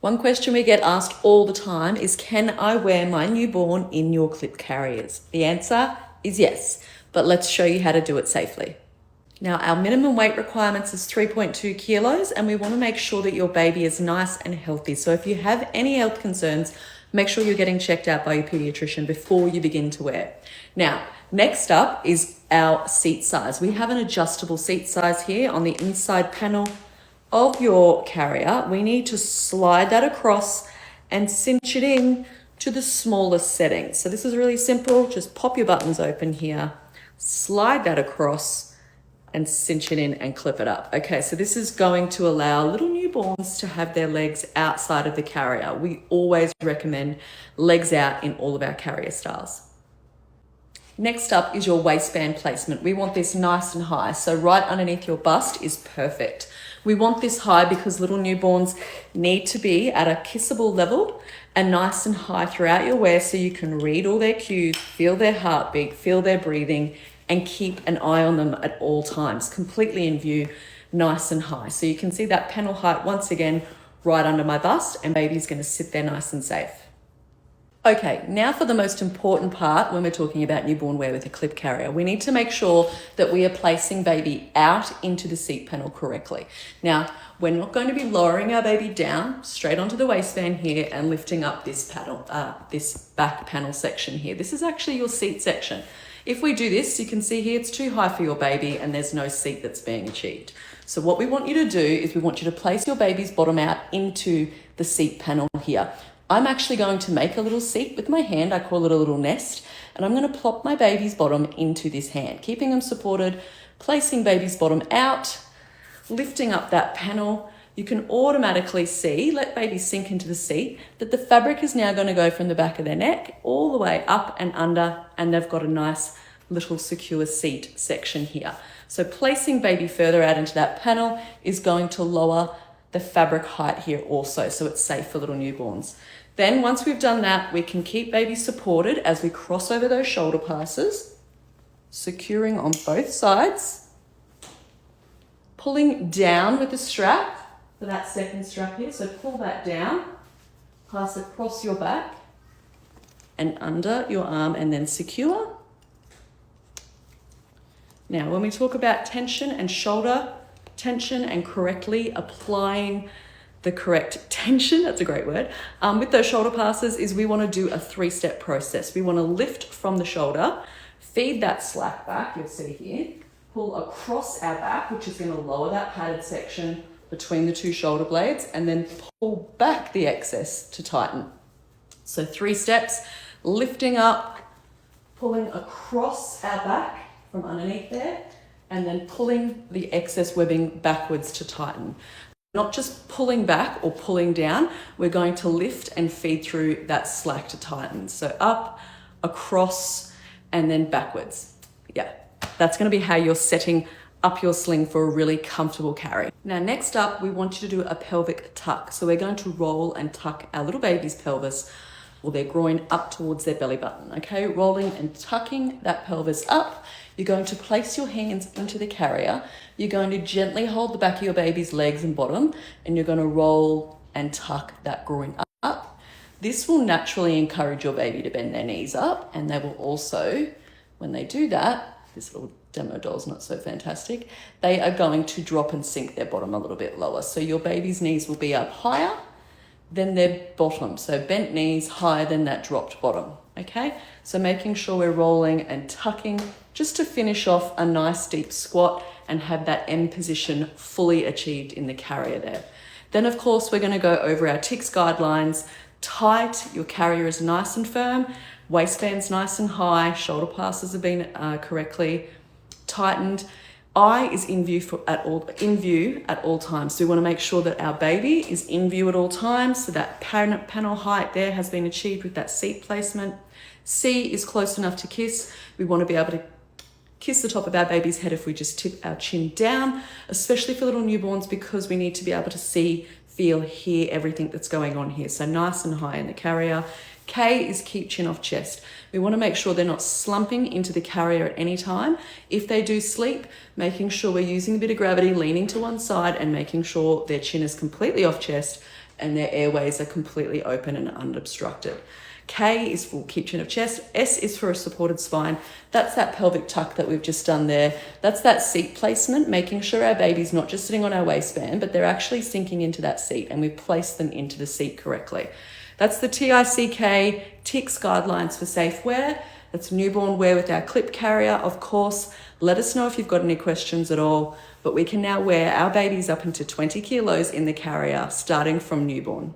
One question we get asked all the time is, can I wear my newborn in your clip carriers? The answer is yes, but let's show you how to do it safely. Now, our minimum weight requirements is 3.2 kilos, and we want to make sure that your baby is nice and healthy. So if you have any health concerns, make sure you're getting checked out by your pediatrician before you begin to wear. Now, next up is our seat size. We have an adjustable seat size here on the inside panel of your carrier. We need to slide that across and cinch it in to the smallest setting. So this is really simple. Just pop your buttons open here, slide that across and cinch it in and clip it up. Okay, so this is going to allow little newborns to have their legs outside of the carrier. We always recommend legs out in all of our carrier styles. Next up is your waistband placement. We want this nice and high, so right underneath your bust is perfect. We want this high because little newborns need to be at a kissable level and nice and high throughout your wear, so you can read all their cues, feel their heartbeat, feel their breathing, and keep an eye on them at all times, completely in view, nice and high. So you can see that panel height once again right under my bust, and baby's going to sit there nice and safe. Okay, now for the most important part when we're talking about newborn wear with a clip carrier. We need to make sure that we are placing baby out into the seat panel correctly. Now, we're not going to be lowering our baby down straight onto the waistband here and lifting up this panel, this back panel section here. This is actually your seat section. If we do this, you can see here it's too high for your baby and there's no seat that's being achieved. So what we want you to do is we want you to place your baby's bottom out into the seat panel here. I'm actually going to make a little seat with my hand. I call it a little nest, and I'm going to plop my baby's bottom into this hand, keeping them supported, placing baby's bottom out, lifting up that panel. You can automatically see, let baby sink into the seat, that the fabric is now going to go from the back of their neck all the way up and under, and they've got a nice little secure seat section here. So placing baby further out into that panel is going to lower the fabric height here also, so it's safe for little newborns. Then once we've done that, we can keep baby supported as we cross over those shoulder passes, securing on both sides, pulling down with the strap for that second strap here. So pull that down, pass across your back and under your arm, and then secure. Now, when we talk about tension and shoulder tension and correctly applying the correct tension, that's a great word, with those shoulder passes, is we want to do a 3-step process. We want to lift from the shoulder, feed that slack back, you'll see here, pull across our back, which is going to lower that padded section between the two shoulder blades, and then pull back the excess to tighten. So 3 steps, lifting up, pulling across our back from underneath there, and then pulling the excess webbing backwards to tighten. Not just pulling back or pulling down, we're going to lift and feed through that slack to tighten. So up, across, and then backwards. Yeah, that's going to be how you're setting up your sling for a really comfortable carry. Now, next up, we want you to do a pelvic tuck. So we're going to roll and tuck our little baby's pelvis, or their groin, up towards their belly button. Okay, rolling and tucking that pelvis up. You're going to place your hands into the carrier. You're going to gently hold the back of your baby's legs and bottom, and you're going to roll and tuck that groin up. This will naturally encourage your baby to bend their knees up, and they will also, when they do that, this little demo doll's not so fantastic, they are going to drop and sink their bottom a little bit lower. So your baby's knees will be up higher than their bottom. So bent knees higher than that dropped bottom. Okay, so making sure we're rolling and tucking just to finish off a nice deep squat and have that M position fully achieved in the carrier there. Then of course we're going to go over our TICS guidelines. Tight, your carrier is nice and firm, waistband's nice and high, shoulder passes have been correctly tightened. Eye is in view at all times. So we want to make sure that our baby is in view at all times. So that panel height there has been achieved with that seat placement. C is close enough to kiss. We want to be able to kiss the top of our baby's head if we just tip our chin down, especially for little newborns, because we need to be able to see, feel, hear everything that's going on here. So nice and high in the carrier. K is keep chin off chest. We want to make sure they're not slumping into the carrier at any time. If they do sleep, making sure we're using a bit of gravity, leaning to one side and making sure their chin is completely off chest and their airways are completely open and unobstructed. K is for keep chin of chest. S is for a supported spine. That's that pelvic tuck that we've just done there. That's that seat placement, making sure our baby's not just sitting on our waistband, but they're actually sinking into that seat, and we've placed them into the seat correctly. That's the TICK, TICS guidelines for safe wear. That's newborn wear with our clip carrier. Of course, let us know if you've got any questions at all, but we can now wear our babies up into 20 kilos in the carrier starting from newborn.